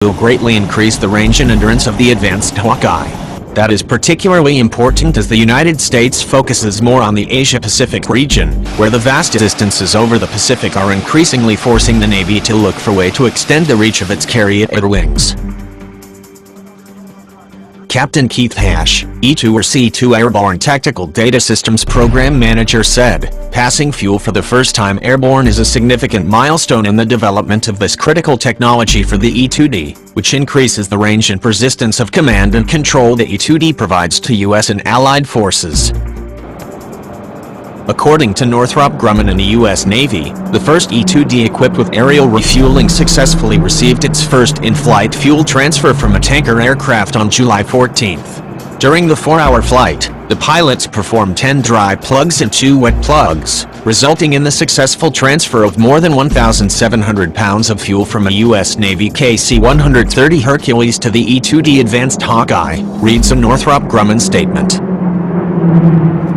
will greatly increase the range and endurance of the Advanced Hawkeye. That is particularly important as the United States focuses more on the Asia-Pacific region, where the vast distances over the Pacific are increasingly forcing the Navy to look for a way to extend the reach of its carrier wings. Captain Keith Hash, E-2 or C-2 Airborne Tactical Data Systems Program Manager said, "Passing fuel for the first time airborne is a significant milestone in the development of this critical technology for the E-2D, which increases the range and persistence of command and control the E-2D provides to U.S. and allied forces." According to Northrop Grumman and the U.S. Navy, the first E-2D equipped with aerial refueling successfully received its first in-flight fuel transfer from a tanker aircraft on July 14th. During the 4-hour flight, the pilots performed 10 dry plugs and 2 wet plugs, resulting in the successful transfer of more than 1,700 pounds of fuel from a U.S. Navy KC-130 Hercules to the E-2D Advanced Hawkeye, reads a Northrop Grumman statement.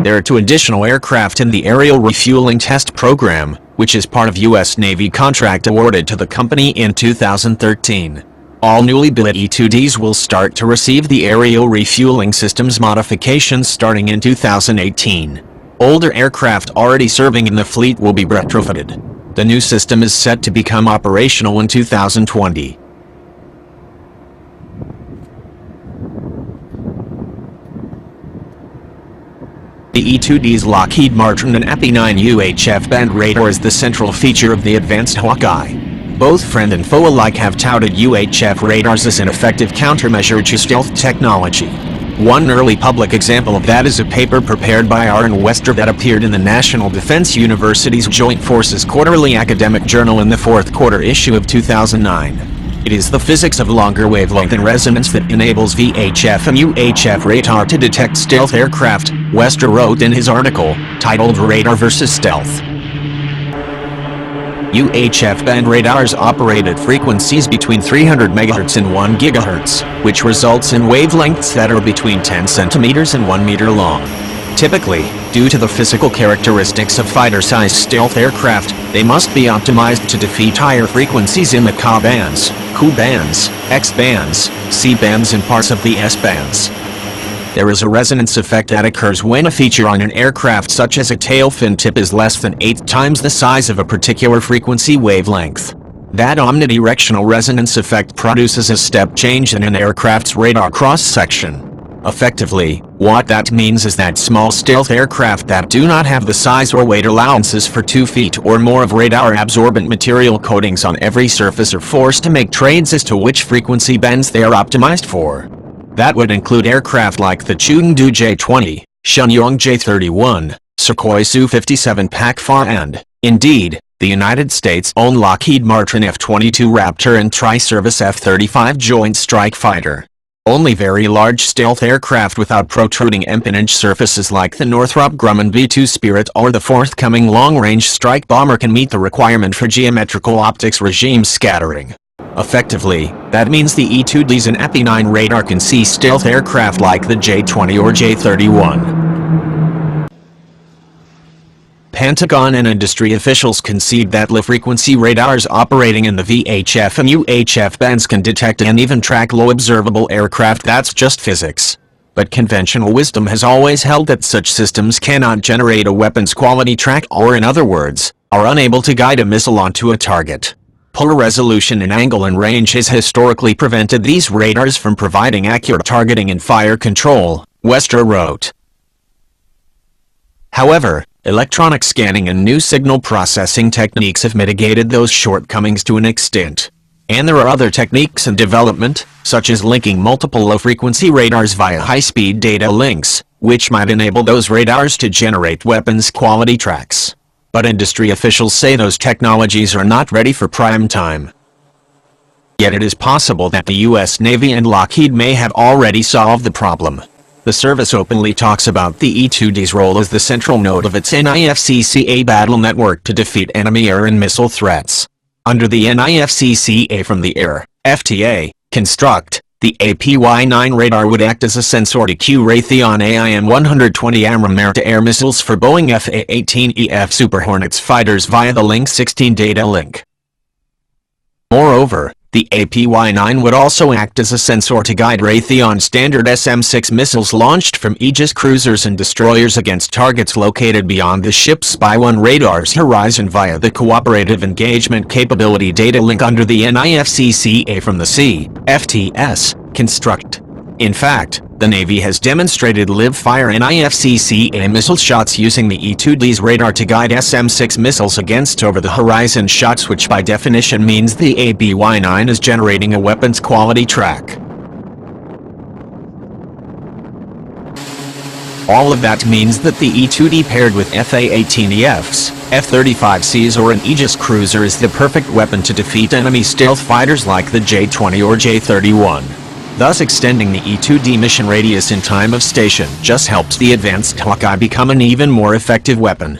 There are 2 additional aircraft in the aerial refueling test program, which is part of U.S. Navy contract awarded to the company in 2013. All newly built E-2Ds will start to receive the aerial refueling systems modifications starting in 2018. Older aircraft already serving in the fleet will be retrofitted. The new system is set to become operational in 2020. The E-2D's Lockheed Martin and AP-9 UHF band radar is the central feature of the Advanced Hawkeye. Both friend and foe alike have touted UHF radars as an effective countermeasure to stealth technology. One early public example of that is a paper prepared by Aaron Wester that appeared in the National Defense University's Joint Forces Quarterly Academic Journal in the 4th quarter issue of 2009. It is the physics of longer wavelength and resonance that enables VHF and UHF radar to detect stealth aircraft, Wester wrote in his article, titled Radar vs. Stealth. UHF band radars operate at frequencies between 300 MHz and 1 GHz, which results in wavelengths that are between 10 cm and 1 meter long. Typically, due to the physical characteristics of fighter-sized stealth aircraft, they must be optimized to defeat higher frequencies in the Ka bands, Ku bands, X bands, C bands and parts of the S bands. There is a resonance effect that occurs when a feature on an aircraft such as a tail fin tip is less than 8 times the size of a particular frequency wavelength. That omnidirectional resonance effect produces a step change in an aircraft's radar cross-section. Effectively, what that means is that small stealth aircraft that do not have the size or weight allowances for 2 feet or more of radar-absorbent material coatings on every surface are forced to make trades as to which frequency bands they are optimized for. That would include aircraft like the Chengdu J-20, Shenyang J-31, Sukhoi Su-57 PAC-4 and, indeed, the United States-owned Lockheed Martin F-22 Raptor and Tri-Service F-35 Joint Strike Fighter. Only very large stealth aircraft without protruding empennage surfaces like the Northrop Grumman B-2 Spirit or the forthcoming long-range strike bomber can meet the requirement for geometrical optics regime scattering. Effectively, that means the E-2Ds and AP-9 radar can see stealth aircraft like the J-20 or J-31. Pentagon and industry officials concede that low-frequency radars operating in the VHF and UHF bands can detect and even track low observable aircraft. That's just physics. But conventional wisdom has always held that such systems cannot generate a weapons quality track or, in other words, are unable to guide a missile onto a target. Poor resolution in angle and range has historically prevented these radars from providing accurate targeting and fire control, Wester wrote. However, electronic scanning and new signal processing techniques have mitigated those shortcomings to an extent. And there are other techniques in development, such as linking multiple low-frequency radars via high-speed data links, which might enable those radars to generate weapons-quality tracks. But industry officials say those technologies are not ready for prime time. Yet it is possible that the U.S. Navy and Lockheed may have already solved the problem. The service openly talks about the E-2D's role as the central node of its NIFC-CA battle network to defeat enemy air and missile threats. Under the NIFC-CA from the air, FTA, construct, the APY-9 radar would act as a sensor to cue Raytheon AIM-120 AMRAAM air-to-air missiles for Boeing F/A-18EF Super Hornets fighters via the Link 16 data link. Moreover, The APY-9 would also act as a sensor to guide Raytheon Standard SM-6 missiles launched from Aegis cruisers and destroyers against targets located beyond the ship's Spy-1 radar's horizon via the Cooperative Engagement Capability Data Link under the NIFC-CA from the CFTS construct. In fact, the Navy has demonstrated live-fire NIFC-CA missile shots using the E-2D's radar to guide SM-6 missiles against over-the-horizon shots, which by definition means the APY-9 is generating a weapons quality track. All of that means that the E-2D paired with FA-18EFs, F-35Cs or an Aegis cruiser is the perfect weapon to defeat enemy stealth fighters like the J-20 or J-31. Thus extending the E-2D mission radius in time of station just helps the Advanced Hawkeye become an even more effective weapon.